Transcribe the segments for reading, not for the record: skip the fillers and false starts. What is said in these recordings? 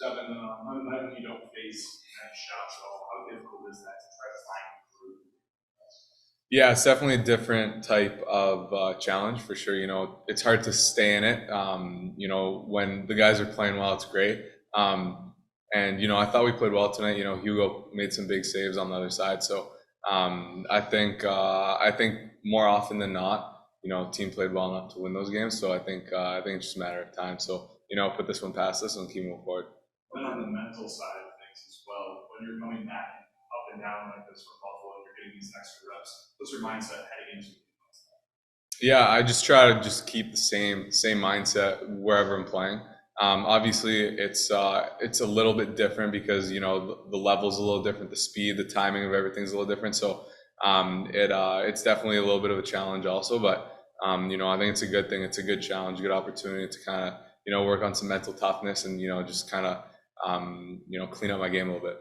Devon, on the night when you don't face any shots at all, how difficult is that to try to find a groove? Yeah, it's definitely a different type of challenge for sure. It's hard to stay in it. When the guys are playing well, it's great. And I thought we played well tonight. Hugo made some big saves on the other side. So I think more often than not, team played well enough to win those games. So I think it's just a matter of time. So put this one past us and keep moving forward. And then on the mental side of things as well, when you're coming back up and down like this for Buffalo, and you're getting these extra reps, what's your mindset heading into? Yeah, I just try to just keep the same mindset wherever I'm playing. Obviously, it's a little bit different because the level's a little different, the speed, the timing of everything's a little different. So it's definitely a little bit of a challenge also, but I think it's a good thing. It's a good challenge, good opportunity to kind of work on some mental toughness and just kind of clean up my game a little bit.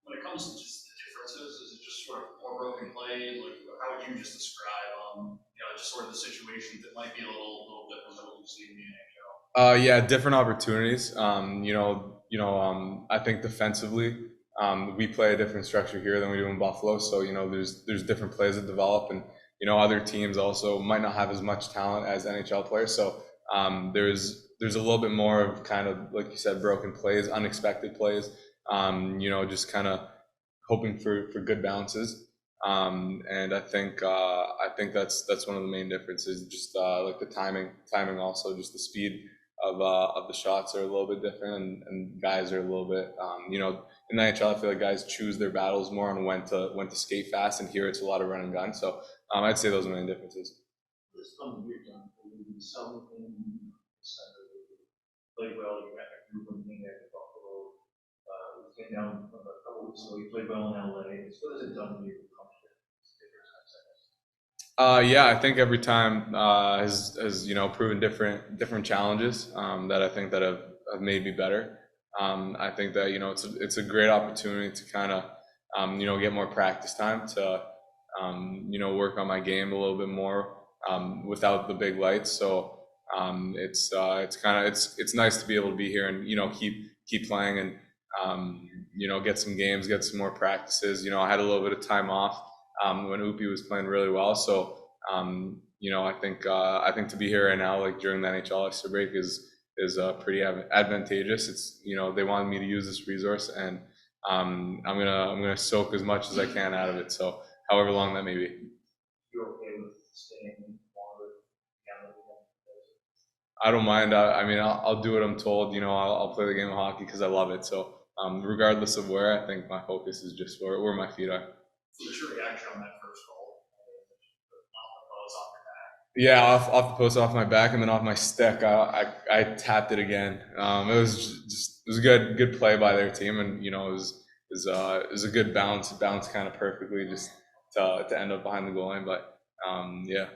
When it comes to just the differences, is it just sort of more broken plays? Like, how would you just describe, just sort of the situations that might be a little different than what you see in the NHL? Yeah, different opportunities. I think defensively, we play a different structure here than we do in Buffalo. So there's different plays that develop, and other teams also might not have as much talent as NHL players. So there's a little bit more of kind of like you said, broken plays, unexpected plays. Just kind of hoping for good bounces. And I think that's one of the main differences. Just like the timing also, just the speed of the shots are a little bit different, and guys are a little bit in the NHL I feel like guys choose their battles more on when to skate fast, and here it's a lot of run and gun. So I'd say those are the main differences. This time we've done some played well. You got a group of thing at Buffalo. We came down a couple weeks ago. You played well in LA. What has it done to you? Yeah, I think every time has proven different challenges that I think that have made me better. I think that it's a great opportunity to kind of get more practice time to work on my game a little bit more without the big lights. So it's nice to be able to be here and keep playing and get some games, get some more practices. I had a little bit of time off when Upi was playing really well. So I think to be here right now, like during the NHL All-Star break, is pretty advantageous. It's they wanted me to use this resource, and I'm gonna soak as much as I can out of it. So however long that may be. You're okay with staying longer? I don't mind. I'll do what I'm told. I'll play the game of hockey because I love it. So regardless of where, I think my focus is just where my feet are. What's your reaction on that first goal? Yeah, off the post, off my back, and then off my stick. I tapped it again. It was a good play by their team, and it was a good bounce. It bounced kind of perfectly just to end up behind the goal line. But yeah.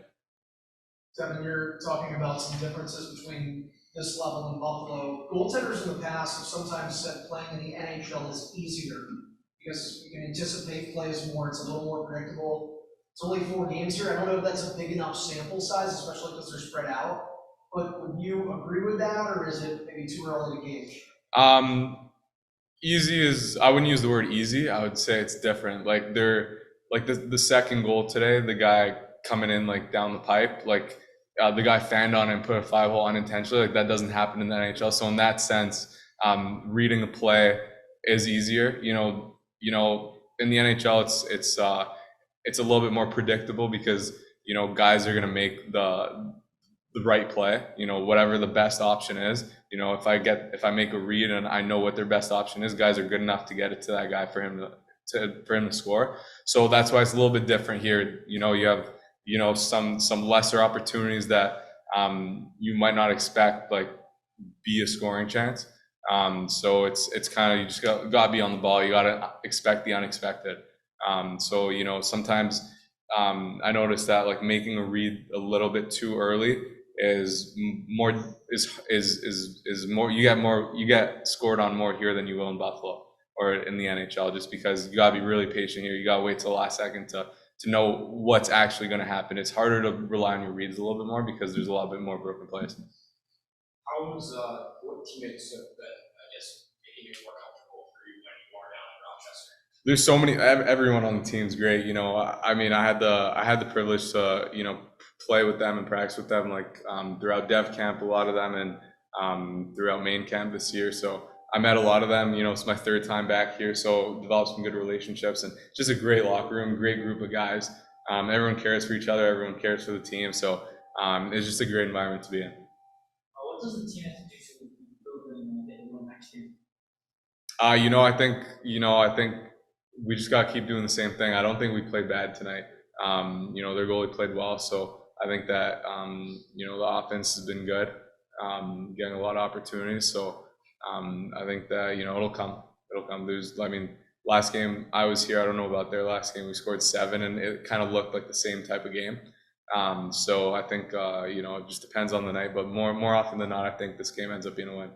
Devon, you're talking about some differences between this level and Buffalo. Goaltenders in the past have sometimes said playing in the NHL is easier because you can anticipate plays more. It's a little more predictable. It's only 4 games here. I don't know if that's a big enough sample size, especially because they're spread out. But would you agree with that, or is it maybe too early to gauge? Easy is, I wouldn't use the word easy. I would say it's different. Like the second goal today, the guy coming in like down the pipe, like the guy fanned on it and put a 5-hole unintentionally. Like that doesn't happen in the NHL. So in that sense, reading a play is easier. In the NHL, it's a little bit more predictable because guys are gonna make the right play. Whatever the best option is. If I make a read and I know what their best option is, guys are good enough to get it to that guy for him to score. So that's why it's a little bit different here. You have some lesser opportunities that you might not expect like be a scoring chance. So it's kind of, you just got to be on the ball. You got to expect the unexpected. So sometimes I noticed that like making a read a little bit too early is more you get scored on more here than you will in Buffalo or in the NHL, just because you gotta be really patient here. You gotta wait till the last second to know what's actually going to happen. It's harder to rely on your reads a little bit more because there's a lot bit more broken plays. What teammates that I guess There's so many. Everyone on the team's great. I mean, I had the privilege to play with them and practice with them like throughout Dev camp, a lot of them, and throughout main camp this year. So I met a lot of them. It's my third time back here, so developed some good relationships and just a great locker room, great group of guys. Everyone cares for each other. Everyone cares for the team. So it's just a great environment to be in. What does the team have to do to improve and get one next year? I think we just got to keep doing the same thing. I don't think we played bad tonight. Their goalie played well, so I think that the offense has been good, getting a lot of opportunities. So I think that it'll come. Last game I was here. I don't know about their last game. We scored 7, and it kind of looked like the same type of game. So I think it just depends on the night, but more often than not, I think this game ends up being a win.